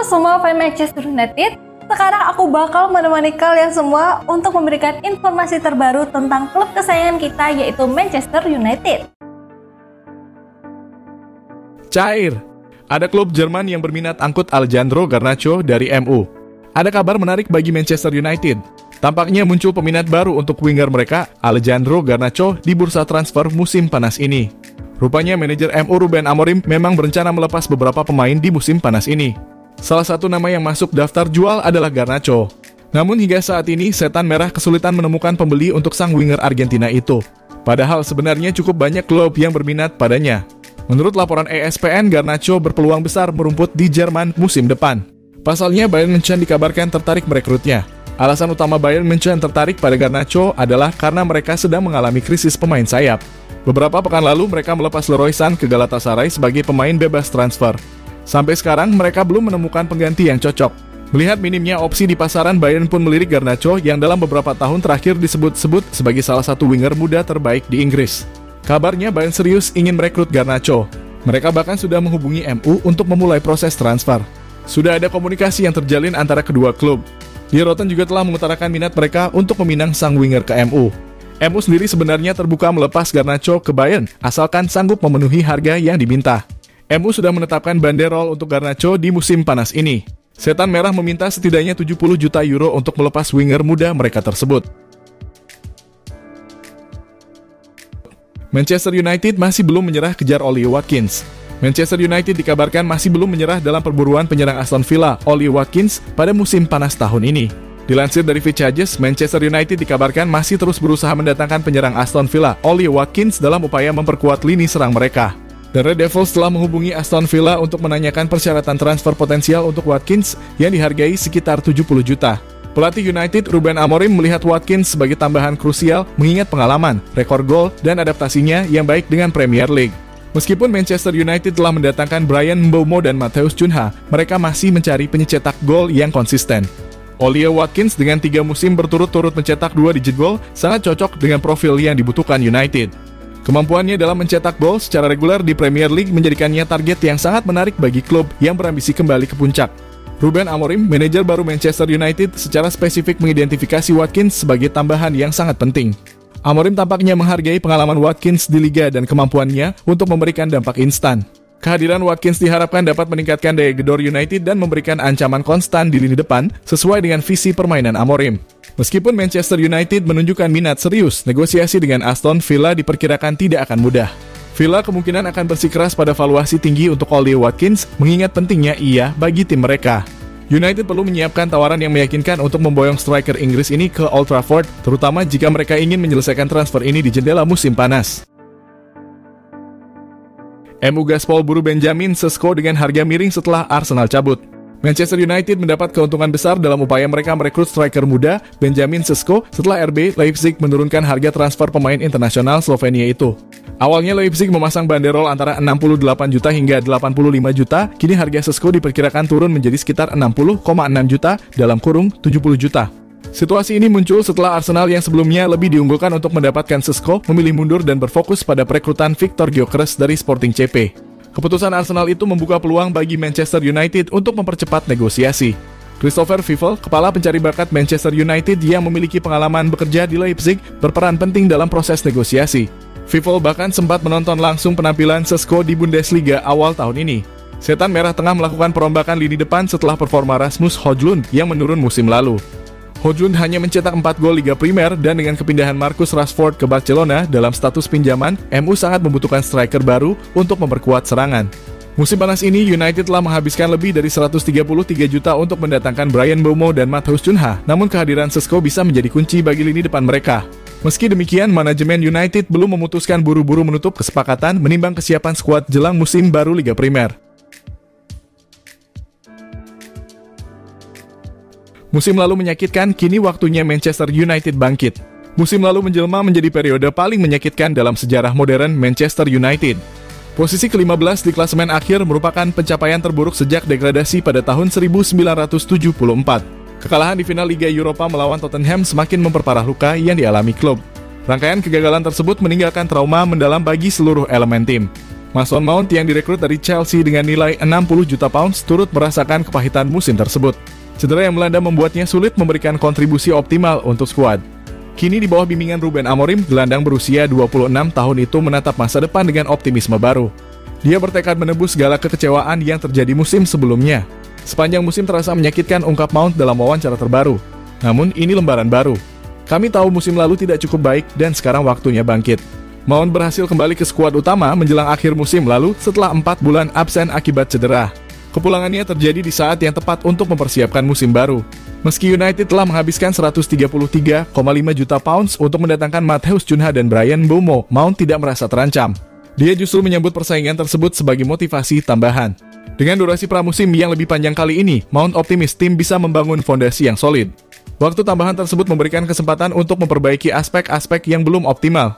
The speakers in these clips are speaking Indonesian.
semua fans Manchester United, sekarang aku bakal menemani kalian semua untuk memberikan informasi terbaru tentang klub kesayangan kita, yaitu Manchester United. Cair, ada klub Jerman yang berminat angkut Alejandro Garnacho dari MU. Ada kabar menarik bagi Manchester United. Tampaknya muncul peminat baru untuk winger mereka, Alejandro Garnacho, di bursa transfer musim panas ini. Rupanya manajer MU Ruben Amorim memang berencana melepas beberapa pemain di musim panas ini. Salah satu nama yang masuk daftar jual adalah Garnacho. Namun hingga saat ini, Setan Merah kesulitan menemukan pembeli untuk sang winger Argentina itu. Padahal sebenarnya cukup banyak klub yang berminat padanya. Menurut laporan ESPN, Garnacho berpeluang besar merumput di Jerman musim depan. Pasalnya, Bayern München dikabarkan tertarik merekrutnya. Alasan utama Bayern München tertarik pada Garnacho adalah karena mereka sedang mengalami krisis pemain sayap. Beberapa pekan lalu, mereka melepas Leroy Sane ke Galatasaray sebagai pemain bebas transfer. Sampai sekarang, mereka belum menemukan pengganti yang cocok. Melihat minimnya opsi di pasaran, Bayern pun melirik Garnacho yang dalam beberapa tahun terakhir disebut-sebut sebagai salah satu winger muda terbaik di Inggris. Kabarnya Bayern serius ingin merekrut Garnacho. Mereka bahkan sudah menghubungi MU untuk memulai proses transfer. Sudah ada komunikasi yang terjalin antara kedua klub. Die Roten juga telah mengutarakan minat mereka untuk meminang sang winger ke MU. MU sendiri sebenarnya terbuka melepas Garnacho ke Bayern, asalkan sanggup memenuhi harga yang diminta. MU sudah menetapkan banderol untuk Garnacho di musim panas ini. Setan Merah meminta setidaknya 70 juta euro untuk melepas winger muda mereka tersebut. Manchester United masih belum menyerah kejar Ollie Watkins. Manchester United dikabarkan masih belum menyerah dalam perburuan penyerang Aston Villa, Ollie Watkins, pada musim panas tahun ini. Dilansir dari Fitchages, Manchester United dikabarkan masih terus berusaha mendatangkan penyerang Aston Villa, Ollie Watkins, dalam upaya memperkuat lini serang mereka. The Red Devils telah menghubungi Aston Villa untuk menanyakan persyaratan transfer potensial untuk Watkins yang dihargai sekitar 70 juta. Pelatih United Ruben Amorim melihat Watkins sebagai tambahan krusial mengingat pengalaman, rekor gol, dan adaptasinya yang baik dengan Premier League. Meskipun Manchester United telah mendatangkan Bryan Mbeumo dan Matheus Cunha, mereka masih mencari pencetak gol yang konsisten. Ollie Watkins dengan 3 musim berturut-turut mencetak 2 digit gol sangat cocok dengan profil yang dibutuhkan United. Kemampuannya dalam mencetak gol secara reguler di Premier League menjadikannya target yang sangat menarik bagi klub yang berambisi kembali ke puncak. Ruben Amorim, manajer baru Manchester United, secara spesifik mengidentifikasi Watkins sebagai tambahan yang sangat penting. Amorim tampaknya menghargai pengalaman Watkins di liga dan kemampuannya untuk memberikan dampak instan. Kehadiran Watkins diharapkan dapat meningkatkan daya gedor United dan memberikan ancaman konstan di lini depan sesuai dengan visi permainan Amorim. Meskipun Manchester United menunjukkan minat serius, negosiasi dengan Aston Villa diperkirakan tidak akan mudah. Villa kemungkinan akan bersikeras pada valuasi tinggi untuk Ollie Watkins, mengingat pentingnya ia bagi tim mereka. United perlu menyiapkan tawaran yang meyakinkan untuk memboyong striker Inggris ini ke Old Trafford, terutama jika mereka ingin menyelesaikan transfer ini di jendela musim panas. MU gaspol buru Benjamin Sesko dengan harga miring setelah Arsenal cabut. Manchester United mendapat keuntungan besar dalam upaya mereka merekrut striker muda Benjamin Sesko setelah RB Leipzig menurunkan harga transfer pemain internasional Slovenia itu. Awalnya Leipzig memasang banderol antara 68 juta hingga 85 juta, kini harga Sesko diperkirakan turun menjadi sekitar 60,6 juta dalam kurung 70 juta. Situasi ini muncul setelah Arsenal yang sebelumnya lebih diunggulkan untuk mendapatkan Sesko memilih mundur dan berfokus pada perekrutan Victor Gyökeres dari Sporting CP. Keputusan Arsenal itu membuka peluang bagi Manchester United untuk mempercepat negosiasi. Christopher Vivel, kepala pencari bakat Manchester United yang memiliki pengalaman bekerja di Leipzig, berperan penting dalam proses negosiasi. Vivel bahkan sempat menonton langsung penampilan Sesko di Bundesliga awal tahun ini. Setan Merah tengah melakukan perombakan lini depan setelah performa Rasmus Højlund yang menurun musim lalu. Højlund hanya mencetak 4 gol Liga Primer dan dengan kepindahan Marcus Rashford ke Barcelona dalam status pinjaman, MU sangat membutuhkan striker baru untuk memperkuat serangan. Musim panas ini, United telah menghabiskan lebih dari 133 juta untuk mendatangkan Bryan Mbeumo dan Matheus Cunha, namun kehadiran Sesko bisa menjadi kunci bagi lini depan mereka. Meski demikian, manajemen United belum memutuskan buru-buru menutup kesepakatan menimbang kesiapan skuad jelang musim baru Liga Primer. Musim lalu menyakitkan, kini waktunya Manchester United bangkit. Musim lalu menjelma menjadi periode paling menyakitkan dalam sejarah modern Manchester United. Posisi ke-15 di klasemen akhir merupakan pencapaian terburuk sejak degradasi pada tahun 1974. Kekalahan di final Liga Eropa melawan Tottenham semakin memperparah luka yang dialami klub. Rangkaian kegagalan tersebut meninggalkan trauma mendalam bagi seluruh elemen tim. Mason Mount yang direkrut dari Chelsea dengan nilai 60 juta pounds turut merasakan kepahitan musim tersebut. Cedera yang melanda membuatnya sulit memberikan kontribusi optimal untuk skuad. Kini di bawah bimbingan Ruben Amorim, gelandang berusia 26 tahun itu menatap masa depan dengan optimisme baru. Dia bertekad menebus segala kekecewaan yang terjadi musim sebelumnya. Sepanjang musim terasa menyakitkan, ungkap Mount dalam wawancara terbaru. Namun ini lembaran baru. Kami tahu musim lalu tidak cukup baik dan sekarang waktunya bangkit. Mount berhasil kembali ke skuad utama menjelang akhir musim lalu setelah 4 bulan absen akibat cedera. Kepulangannya terjadi di saat yang tepat untuk mempersiapkan musim baru. Meski United telah menghabiskan 133,5 juta pounds untuk mendatangkan Matheus Cunha dan Bryan Mbeumo, Mount tidak merasa terancam. Dia justru menyambut persaingan tersebut sebagai motivasi tambahan. Dengan durasi pramusim yang lebih panjang kali ini, Mount optimis tim bisa membangun fondasi yang solid. Waktu tambahan tersebut memberikan kesempatan untuk memperbaiki aspek-aspek yang belum optimal.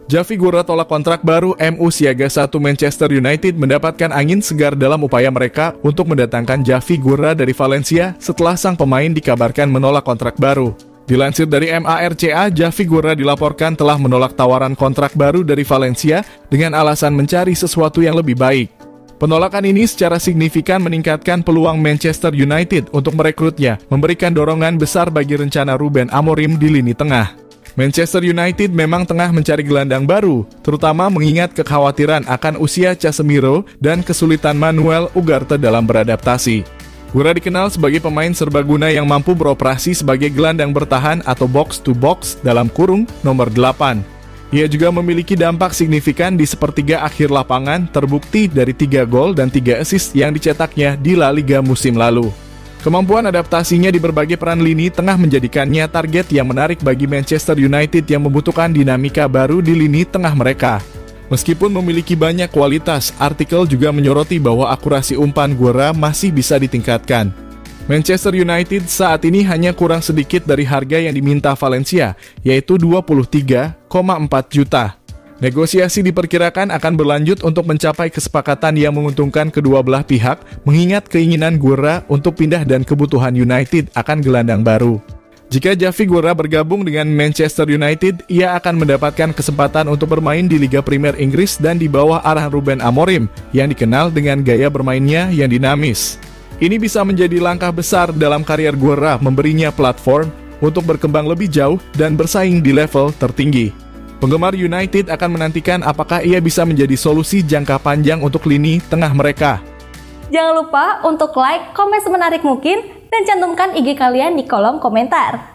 Javi Guerra tolak kontrak baru. MU siaga 1 Manchester United mendapatkan angin segar dalam upaya mereka untuk mendatangkan Javi Guerra dari Valencia setelah sang pemain dikabarkan menolak kontrak baru. Dilansir dari MARCA, Javi Guerra dilaporkan telah menolak tawaran kontrak baru dari Valencia dengan alasan mencari sesuatu yang lebih baik. Penolakan ini secara signifikan meningkatkan peluang Manchester United untuk merekrutnya, memberikan dorongan besar bagi rencana Ruben Amorim di lini tengah. Manchester United memang tengah mencari gelandang baru, terutama mengingat kekhawatiran akan usia Casemiro dan kesulitan Manuel Ugarte dalam beradaptasi. Guerra dikenal sebagai pemain serbaguna yang mampu beroperasi sebagai gelandang bertahan atau box-to-box dalam kurung nomor 8. Ia juga memiliki dampak signifikan di sepertiga akhir lapangan, terbukti dari 3 gol dan 3 assist yang dicetaknya di La Liga musim lalu. Kemampuan adaptasinya di berbagai peran lini tengah menjadikannya target yang menarik bagi Manchester United yang membutuhkan dinamika baru di lini tengah mereka. Meskipun memiliki banyak kualitas, artikel juga menyoroti bahwa akurasi umpan Guerra masih bisa ditingkatkan. Manchester United saat ini hanya kurang sedikit dari harga yang diminta Valencia, yaitu 23,4 juta. Negosiasi diperkirakan akan berlanjut untuk mencapai kesepakatan yang menguntungkan kedua belah pihak, mengingat keinginan Guerra untuk pindah dan kebutuhan United akan gelandang baru. Jika Javi Guerra bergabung dengan Manchester United, ia akan mendapatkan kesempatan untuk bermain di Liga Premier Inggris dan di bawah arahan Ruben Amorim, yang dikenal dengan gaya bermainnya yang dinamis. Ini bisa menjadi langkah besar dalam karier Guerra, memberinya platform untuk berkembang lebih jauh dan bersaing di level tertinggi. Penggemar United akan menantikan apakah ia bisa menjadi solusi jangka panjang untuk lini tengah mereka. Jangan lupa untuk like, komen semenarik mungkin, dan cantumkan IG kalian di kolom komentar.